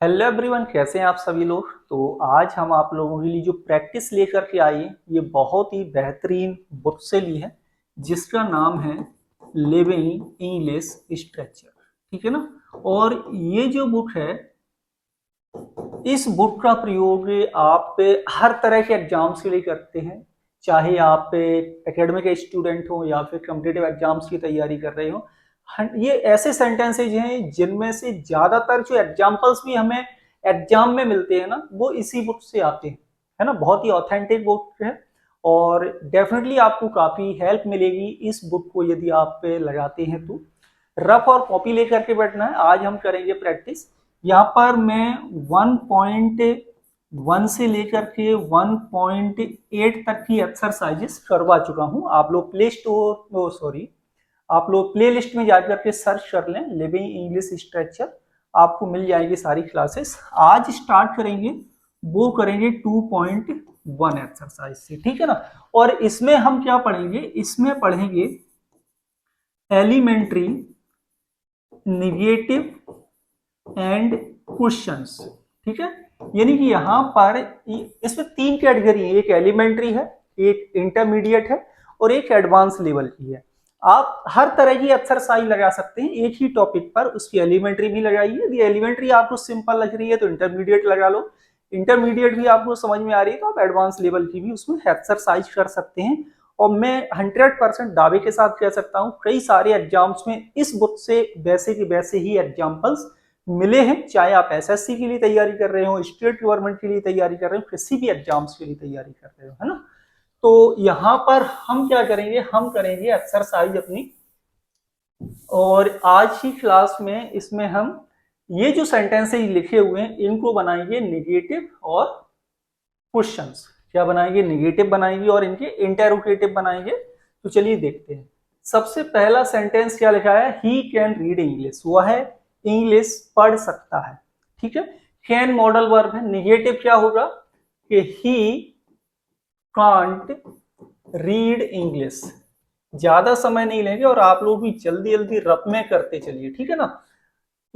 Hello everyone, कैसे हैं आप सभी लोग। तो आज हम आप लोगों के लिए जो प्रैक्टिस लेकर के आए हैं ये बहुत ही बेहतरीन बुक से ली है जिसका नाम है लिविंग इंग्लिश स्ट्रक्चर। ठीक है ना। और ये जो बुक है, इस बुक का प्रयोग आप हर तरह के एग्जाम्स के लिए करते हैं, चाहे आप एकेडमिक स्टूडेंट हो या फिर कॉम्पिटिटिव एग्जाम्स की तैयारी कर रहे हो। ये ऐसे सेंटेंसेज हैं जिनमें से ज्यादातर जो एग्जाम्पल्स भी हमें एग्जाम में मिलते हैं ना, वो इसी बुक से आते हैं। है ना, बहुत ही ऑथेंटिक बुक है और डेफिनेटली आपको काफी हेल्प मिलेगी इस बुक को यदि आप लगाते हैं तो। रफ और कॉपी लेकर के बैठना है। आज हम करेंगे प्रैक्टिस। यहाँ पर मैं 1.1 से लेकर के 1.8 तक की एक्सरसाइजेस करवा चुका हूँ। आप लोग आप लोग प्ले लिस्ट में जाकर के सर्च कर लें लिविंग इंग्लिश स्ट्रक्चर, आपको मिल जाएगी सारी क्लासेस। आज स्टार्ट करेंगे, वो करेंगे 2.1 एक्सरसाइज से। ठीक है ना। और इसमें हम क्या पढ़ेंगे, इसमें पढ़ेंगे एलिमेंट्री, निगेटिव एंड क्वेश्चंस। ठीक है। यानी कि यहां पर इसमें तीन कैटेगरी है, एक एलिमेंट्री है, एक इंटरमीडिएट है और एक एडवांस लेवल की है। आप हर तरह की एक्सरसाइज लगा सकते हैं एक ही टॉपिक पर। उसकी एलिमेंट्री भी लगाइए, यदि एलिमेंट्री आपको सिंपल लग रही है तो इंटरमीडिएट लगा लो, इंटरमीडिएट भी आपको समझ में आ रही है तो आप एडवांस लेवल की भी उसमें एक्सरसाइज कर सकते हैं। और मैं 100% दावे के साथ कह सकता हूं कई सारे एग्जाम्स में इस बुक से वैसे के वैसे ही एग्जाम्पल्स मिले हैं। चाहे आप एसएससी के लिए तैयारी कर रहे हो, स्टेट गवर्नमेंट के लिए तैयारी कर रहे हो, किसी भी एग्जाम्स के लिए तैयारी कर रहे हो, है ना। तो यहाँ पर हम क्या करेंगे, हम करेंगे एक्सरसाइज अपनी। और आज की क्लास में इसमें हम ये जो सेंटेंसेज लिखे हुए हैं इनको बनाएंगे निगेटिव और क्वेश्चंस। क्या बनाएंगे, निगेटिव बनाएंगे और इनके इंटेरोगेटिव बनाएंगे। तो चलिए देखते हैं। सबसे पहला सेंटेंस क्या लिखा है, ही कैन रीड इंग्लिश, वह है इंग्लिश पढ़ सकता है। ठीक है। कैन मॉडल वर्ब है, निगेटिव क्या होगा कि ही कांट रीड इंग्लिश। ज्यादा समय नहीं लेंगे और आप लोग भी जल्दी जल्दी रप में करते चलिए, ठीक है ना।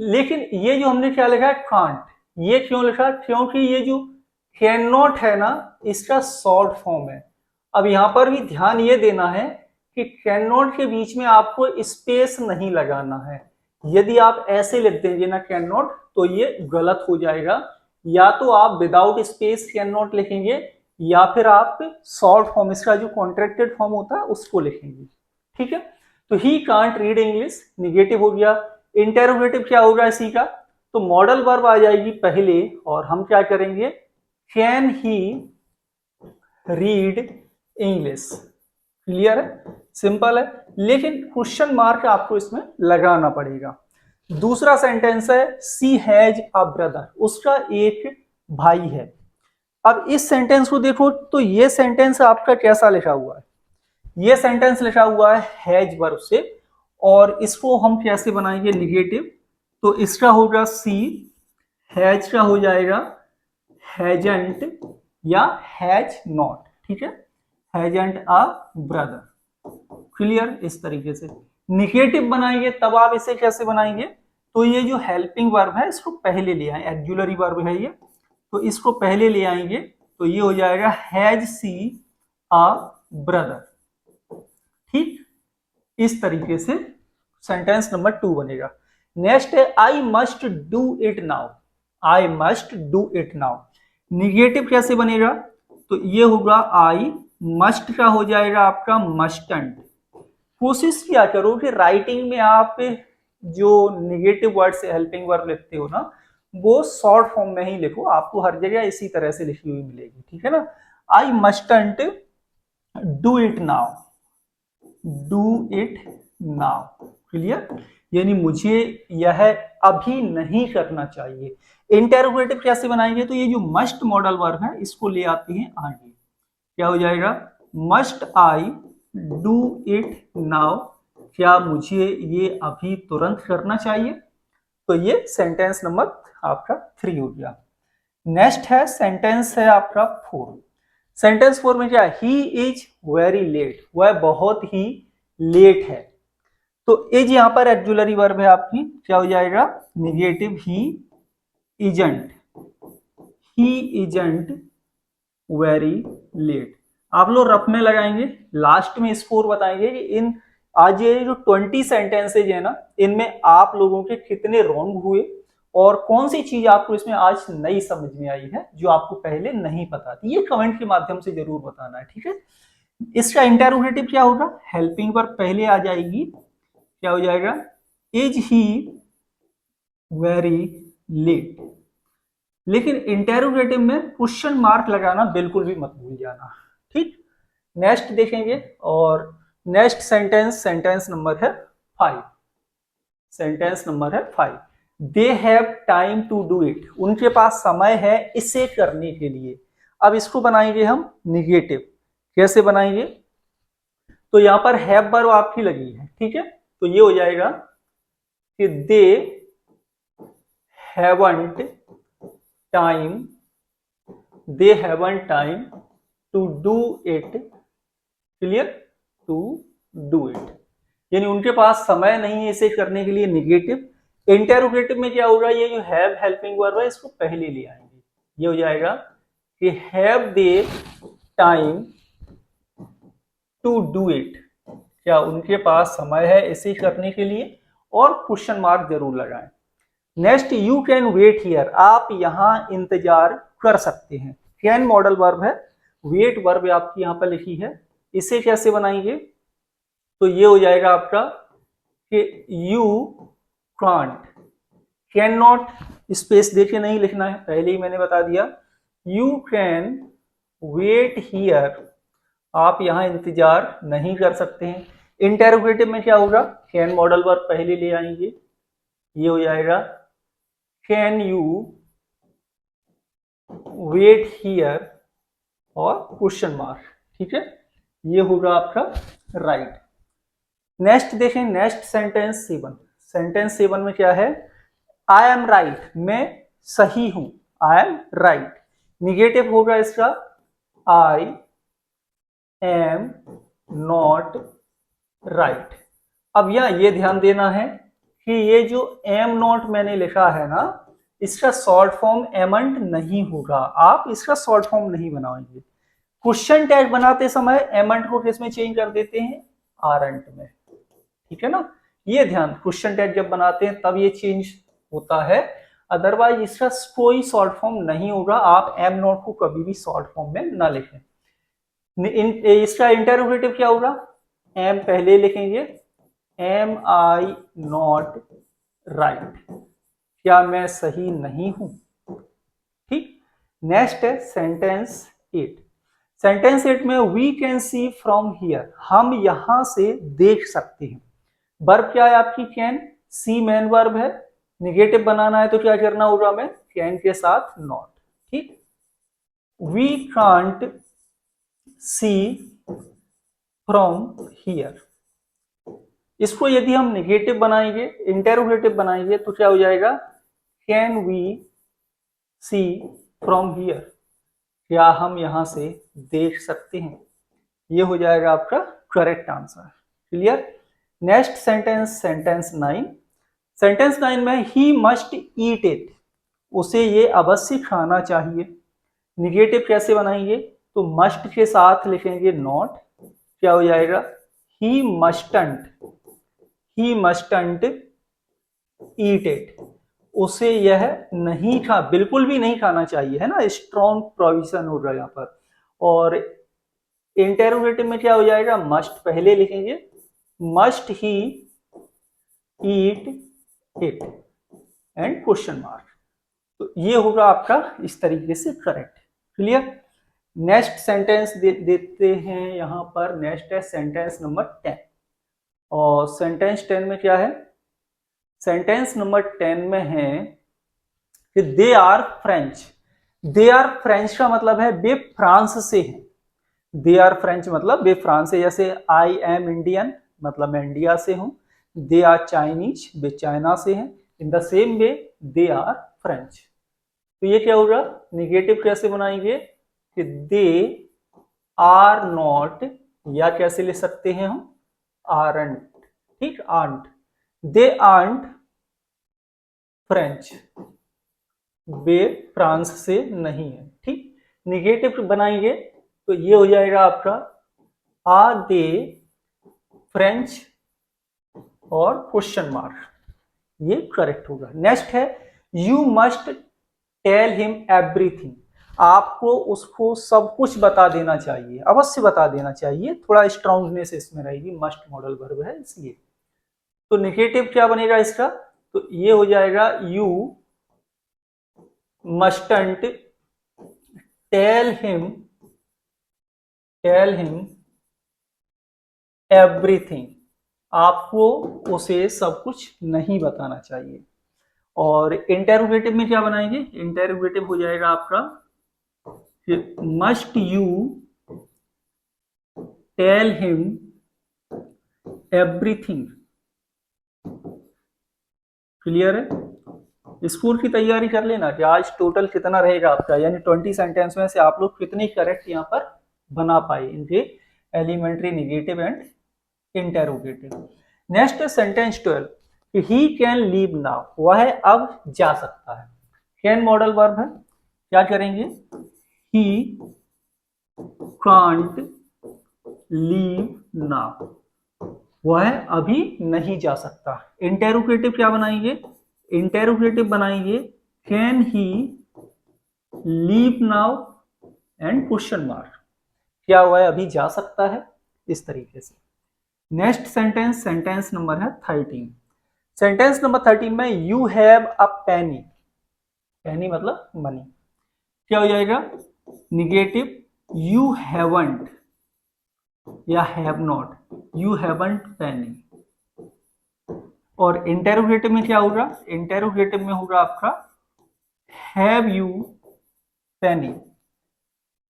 लेकिन ये जो हमने क्या लिखा है कांट, ये क्यों लिखा, क्योंकि ये जो कैन नॉट है ना, इसका शॉर्ट फॉर्म है। अब यहां पर भी ध्यान ये देना है कि कैन नॉट के बीच में आपको स्पेस नहीं लगाना है। यदि आप ऐसे लिख देंगे ना कैन नॉट तो ये गलत हो जाएगा। या तो आप विदाउट स्पेस कैन नॉट लिखेंगे या फिर आप शॉर्ट फॉर्म, इसका जो कॉन्ट्रैक्टेड फॉर्म होता है उसको लिखेंगे। ठीक है। तो he can't read English negative हो गया। इंटेरोगेटिव क्या होगा इसी का, तो मॉडल वर्ब आ जाएगी पहले और हम क्या करेंगे, can he read English. Clear है, सिंपल है। लेकिन क्वेश्चन मार्क आपको इसमें लगाना पड़ेगा। दूसरा सेंटेंस है सी हैज अ ब्रदर, उसका एक भाई है। अब इस सेंटेंस को देखो तो ये सेंटेंस आपका कैसा लिखा हुआ है, ये सेंटेंस लिखा हुआ है हैज वर्ब से। और इसको हम कैसे बनाएंगे निगेटिव, तो इसका होगा सी, हैज का हो जाएगा हैजंट या हैज नॉट। ठीक है, हैजंट अ ब्रदर। क्लियर, इस तरीके से निगेटिव बनाएंगे। तब आप इसे कैसे बनाएंगे, तो ये जो हेल्पिंग वर्ब है इसको पहले ले आए, एक्जुलरी वर्ब है ये, तो इसको पहले ले आएंगे तो ये हो जाएगा हैज सी अ ब्रदर। ठीक, इस तरीके से सेंटेंस नंबर 2 बनेगा। नेक्स्ट है I must do it now, I must do it now. Negative कैसे बनेगा, तो ये होगा आई मस्ट का हो जाएगा आपका मस्टंट। कोशिश किया करो कि राइटिंग में आप जो निगेटिव वर्ड से हेल्पिंग वर्ब लिखते हो ना, वो शॉर्ट फॉर्म में ही लिखो, आपको हर जगह इसी तरह से लिखी हुई मिलेगी। ठीक है ना, I mustn't do it now, do it now. Clear, यानी मुझे यह अभी नहीं करना चाहिए। इंटेरोगेटिव कैसे बनाएंगे, तो ये जो मस्ट मॉडल वर्ब है इसको ले आते हैं आगे। क्या हो जाएगा, must I do it now, क्या मुझे ये अभी तुरंत करना चाहिए। तो ये सेंटेंस नंबर आपका 3 हो गया। नेक्स्ट है सेंटेंस है आपका 4। सेंटेंस 4 में क्या है, ही इज वेरी लेट, वह बहुत ही लेट है। तो इज यहां पर एक्जुलरी वर्ब है आपकी, क्या हो जाएगा negative he isn't, he isn't very late. आप लोग रफ में लगाएंगे, लास्ट में स्कोर बताएंगे कि इन आज ये जो 20 सेंटेंसेज है ना, इनमें आप लोगों के कितने रॉन्ग हुए और कौन सी चीज आपको इसमें आज नई समझ में आई है जो आपको पहले नहीं पता थी। ये कमेंट के माध्यम से जरूर बताना है, ठीक है। इसका इंटेरोगेटिव क्या होगा, हेल्पिंग वर्ब पहले आ जाएगी, क्या हो जाएगा, इज ही वेरी लेट। लेकिन इंटेरोगेटिव में क्वेश्चन मार्क लगाना बिल्कुल भी मत भूल जाना, ठीक। नेक्स्ट देखेंगे, और नेक्स्ट सेंटेंस, सेंटेंस नंबर है 5। सेंटेंस नंबर है 5। They have time to do it, उनके पास समय है इसे करने के लिए। अब इसको बनाएंगे हम निगेटिव, कैसे बनाएंगे, तो यहां पर हैव वर्ब आपकी लगी है, ठीक है। तो ये हो जाएगा कि they haven't time, they haven't time to do it, clear, to do it, यानी उनके पास समय नहीं है इसे करने के लिए, निगेटिव। इंटेरोगेटिव में क्या होगा, ये जो हैव हेल्पिंग वर्ब है इसको पहले ले आएंगे, ये हो जाएगा कि have they time to do it, क्या उनके पास समय है इसे करने के लिए, और क्वेश्चन मार्क जरूर लगाएं। Next, you can wait here, आप यहां इंतजार कर सकते हैं। कैन मॉडल वर्ब है, वेट वर्ब आपकी यहां पर लिखी है, इसे कैसे बनाएंगे, तो ये हो जाएगा आपका कि you can't, can not space देके नहीं लिखना है, पहले ही मैंने बता दिया। यू कैन वेट हियर, आप यहां इंतजार नहीं कर सकते हैं। इंटेरोगेटिव में क्या होगा, कैन मॉडल वर्ब पहले ले आएंगे, ये हो जाएगा कैन यू वेट हियर और क्वेश्चन मार्क, ठीक है, ये होगा आपका राइट। नेक्स्ट देखें, नेक्स्ट सेंटेंस 7। सेंटेंस 7 में क्या है, आई एम राइट, मैं सही हूं, आई एम राइट। निगेटिव होगा इसका आई एम नॉट राइट। अब यह ये ध्यान देना है कि ये जो एम नॉट मैंने लिखा है ना, इसका शॉर्ट फॉर्म एमंट नहीं होगा, आप इसका शॉर्ट फॉर्म नहीं बनाएंगे। क्वेश्चन टैग बनाते समय एमंट को किसमें चेंज कर देते हैं, आरंट में, ठीक है ना। ये ध्यान, क्वेश्चन टैग जब बनाते हैं तब ये चेंज होता है, अदरवाइज इसका कोई शॉर्ट फॉर्म नहीं होगा। आप एम नॉट को कभी भी शॉर्ट फॉर्म में ना लिखें। इसका इंटेरोगेटिव क्या होगा, एम पहले लिखेंगे, एम आई नॉट राइट, क्या मैं सही नहीं हूं, ठीक। नेक्स्ट है सेंटेंस 8। सेंटेंस 8 में we can see from here, हम यहां से देख सकते हैं। वर्ब क्या है आपकी, कैन, सी मेन वर्ब है, निगेटिव बनाना है तो क्या करना होगा, हमें कैन के साथ नॉट, ठीक। We can't see from here, इसको यदि हम निगेटिव बनाएंगे, इंटेरोगेटिव बनाएंगे तो क्या हो जाएगा, can we see from here, क्या हम यहां से देख सकते हैं, ये हो जाएगा आपका correct answer, clear. Next sentence, sentence 9। Sentence 9 में ही मस्ट ईट इट, उसे ये अवश्य खाना चाहिए। निगेटिव कैसे बनाएंगे, तो मस्ट के साथ लिखेंगे नॉट, क्या हो जाएगा, he mustn't, he mustn't eat it, उसे यह नहीं खा, बिल्कुल भी नहीं खाना चाहिए, है ना, स्ट्रॉन्ग प्रोविजन होगा यहाँ पर। और इंटेरोगेटिव में क्या हो जाएगा, मस्ट पहले लिखेंगे, must he eat it and question mark, तो ये होगा आपका इस तरीके से करेक्ट, क्लियर। नेक्स्ट सेंटेंस देते हैं यहां पर, नेक्स्ट है सेंटेंस नंबर 10। और सेंटेंस 10 में क्या है, सेंटेंस नंबर 10 में है कि they are French. They are French का मतलब है वे फ्रांस से हैं, दे आर फ्रेंच मतलब वे फ्रांस से, जैसे आई एम इंडियन मतलब मैं इंडिया से हूं। दे आर चाइनीज, वे चाइना से हैं। In the same way they are French, तो ये क्या होगा, निगेटिव कैसे बनाएंगे कि दे आर नॉट, या कैसे ले सकते हैं हम, आरंट, ठीक, आंट, दे आंट फ्रेंच, वे फ्रांस से नहीं है। ठीक, निगेटिव बनाएंगे तो ये हो जाएगा आपका आर दे फ्रेंच और क्वेश्चन मार्क, ये करेक्ट होगा। नेक्स्ट है you must tell him everything, आपको उसको सब कुछ बता देना चाहिए, अवश्य बता देना चाहिए, थोड़ा स्ट्रांगनेस इसमें रहेगी, मस्ट मॉडल वर्ब है इसलिए। तो नेगेटिव क्या बनेगा इसका, तो ये हो जाएगा you mustn't tell him everything, आपको उसे सब कुछ नहीं बताना चाहिए। और इंटेरोगेटिव में क्या बनाएंगे, इंटेरोगेटिव हो जाएगा आपका must you tell him everything. Clear है, स्कूल की तैयारी कर लेना कि आज टोटल कितना रहेगा आपका, यानी 20 सेंटेंस में से आप लोग कितने करेक्ट यहाँ पर बना पाए इनके elementary, negative and interrogative. Next sentence 12, he can leave now, वह अब जा सकता है। कैन मॉडल वर्ब है, क्या करेंगे, ही कांट लीव नाउ, वह अभी नहीं जा सकता। इंटेरोगेटिव क्या बनाएंगे, इंटेरोगेटिव बनाएंगे can he leave now and question mark, क्या वह अभी जा सकता है, इस तरीके से। नेक्स्ट सेंटेंस, सेंटेंस नंबर है 13। सेंटेंस नंबर 13 में यू हैव अ पेनी, पेनी मतलब मनी, क्या हो जाएगा, निगेटिव यू हैवंट या हैव नॉट, यू हैवंट पेनी। और इंटेरोगेटिव में क्या होगा, इंटेरोगेटिव में होगा आपका हैव यू पेनी।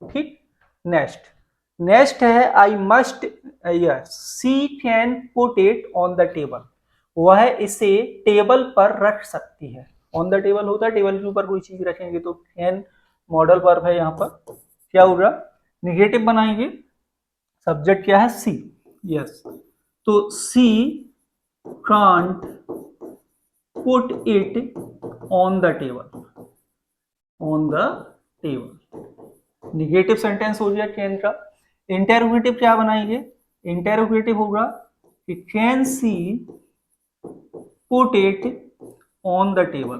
ठीक, नेक्स्ट, नेक्स्ट है I must, she can put it on the table, वह इसे टेबल पर रख सकती है। ऑन द टेबल होता है, टेबल के ऊपर कोई चीज रखेंगे तो कैन मॉडल वर्ब है, यहाँ पर क्या होगा, निगेटिव बनाएंगे, सब्जेक्ट क्या है सी, यस, तो she can't put it on the table, on the table, negative sentence हो गया कैन का। इंटेरोगेटिव क्या बनाएंगे, इंटेरोगेटिव होगा कि can see put it on the table,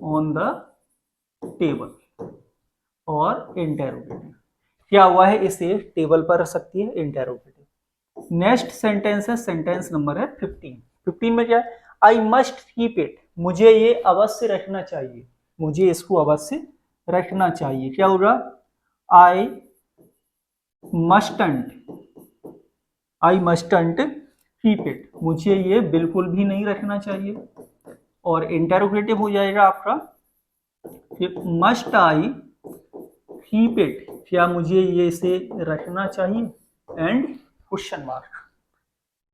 on the table. और इंटेरोगेटिव क्या हुआ है, इसे टेबल पर रख सकती है, इंटेरोगेटिव। नेक्स्ट सेंटेंस है, सेंटेंस नंबर है 15। 15 में क्या है, आई मस्ट कीप इट, मुझे ये अवश्य रखना चाहिए, मुझे इसको अवश्य रखना चाहिए, क्या होगा, आई मस्टंट कीप इट, मुझे ये बिल्कुल भी नहीं रखना चाहिए। और इंटेरोगेटिव हो जाएगा आपका मस्ट आई कीप इट, क्या मुझे ये इसे रखना चाहिए, and question mark.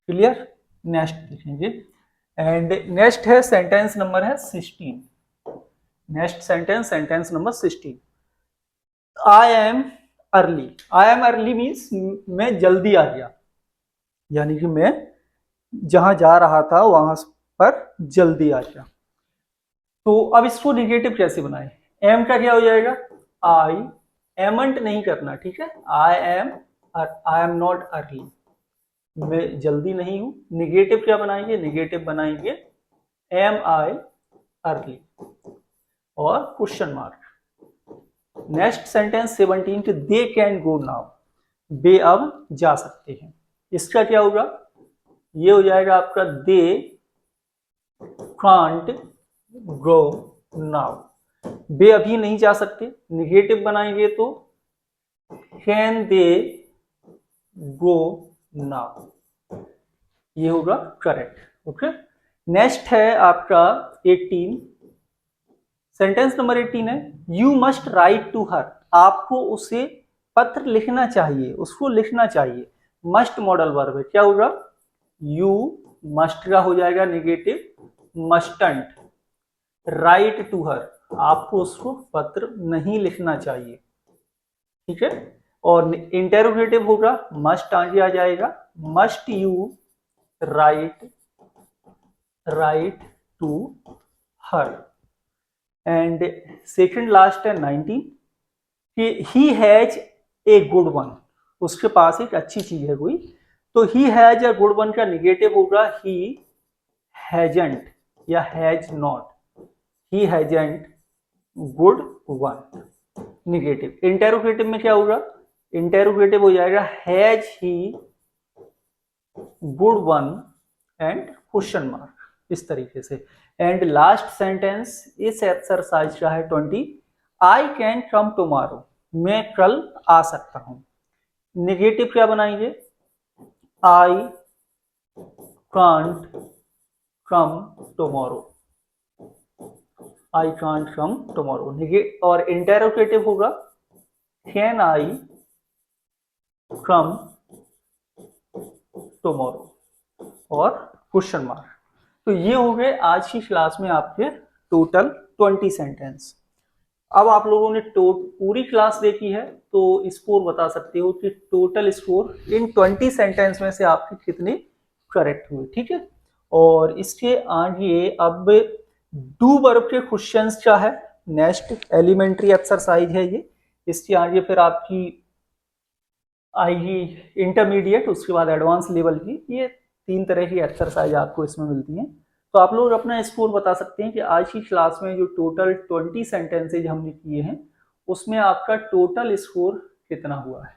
Clear, next देखेंगे। एंड नेक्स्ट है सेंटेंस नंबर है 16। Next sentence, sentence number 16, I am early, I am early means मैं जल्दी आ गया, यानी कि मैं जहां जा रहा था वहां पर जल्दी आ गया। तो अब इसको निगेटिव कैसे बनाए, एम का क्या हो जाएगा, आई एमंट नहीं करना, ठीक है, आई एम नॉट अर्ली, मैं जल्दी नहीं हूं। निगेटिव क्या बनाएंगे, निगेटिव बनाएंगे एम आई अर्ली और क्वेश्चन मार्क। नेक्स्ट सेंटेंस 17 कि दे कैन गो नाउ, वे अब जा सकते हैं, इसका क्या होगा, ये हो जाएगा आपका दे कांट गो नाउ, वे अभी नहीं जा सकते। निगेटिव बनाएंगे तो कैन दे गो नाउ, ये होगा करेक्ट। ओके, नेक्स्ट है आपका 18। सेंटेंस नंबर 18 है you must write to her, आपको उसे पत्र लिखना चाहिए, उसको लिखना चाहिए। मस्ट मॉडल वर्ब है, क्या होगा, यू मस्ट का हो जाएगा negative mustn't, write to her, आपको उसको पत्र नहीं लिखना चाहिए, ठीक है। और इंटेरोगेटिव होगा मस्ट आगे आ जाएगा, must you write to her, and second last है 19 कि he has a good one, उसके पास एक अच्छी चीज है कोई, तो he has a good one का निगेटिव होगा ही हैजंट या has not, he hasn't good one negative. Interrogative में क्या होगा, इंटेरोगेटिव हो जाएगा has he good one and question mark, इस तरीके से। एंड लास्ट सेंटेंस इस एक्सरसाइज का है 20, आई कैन कम टुमारो, मैं कल आ सकता हूं। निगेटिव क्या बनाएंगे, I can't come tomorrow, I can't come tomorrow. और इंटेरोगेटिव होगा कैन आई कम टुमारो और क्वेश्चन मार्क। तो ये हो गए आज की क्लास में आपके टोटल 20 सेंटेंस। अब आप लोगों ने पूरी क्लास देखी है तो स्कोर बता सकते हो कि टोटल स्कोर इन 20 सेंटेंस में से आपके कितने करेक्ट हुए, ठीक है। और इसके आगे अब डू वर्ब के क्वेश्चंस क्या है, नेक्स्ट एलिमेंट्री एक्सरसाइज है ये। इसके आगे फिर आपकी आएगी इंटरमीडिएट, उसके बाद एडवांस लेवल की। ये 3 तरह की एक्सरसाइज आपको इसमें मिलती हैं। तो आप लोग अपना स्कोर बता सकते हैं कि आज की क्लास में जो टोटल 20 सेंटेंसेज हमने किए हैं उसमें आपका टोटल स्कोर कितना हुआ है।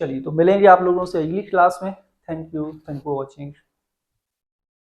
चलिए तो मिलेंगे आप लोगों से अगली क्लास में। Thank you for watching.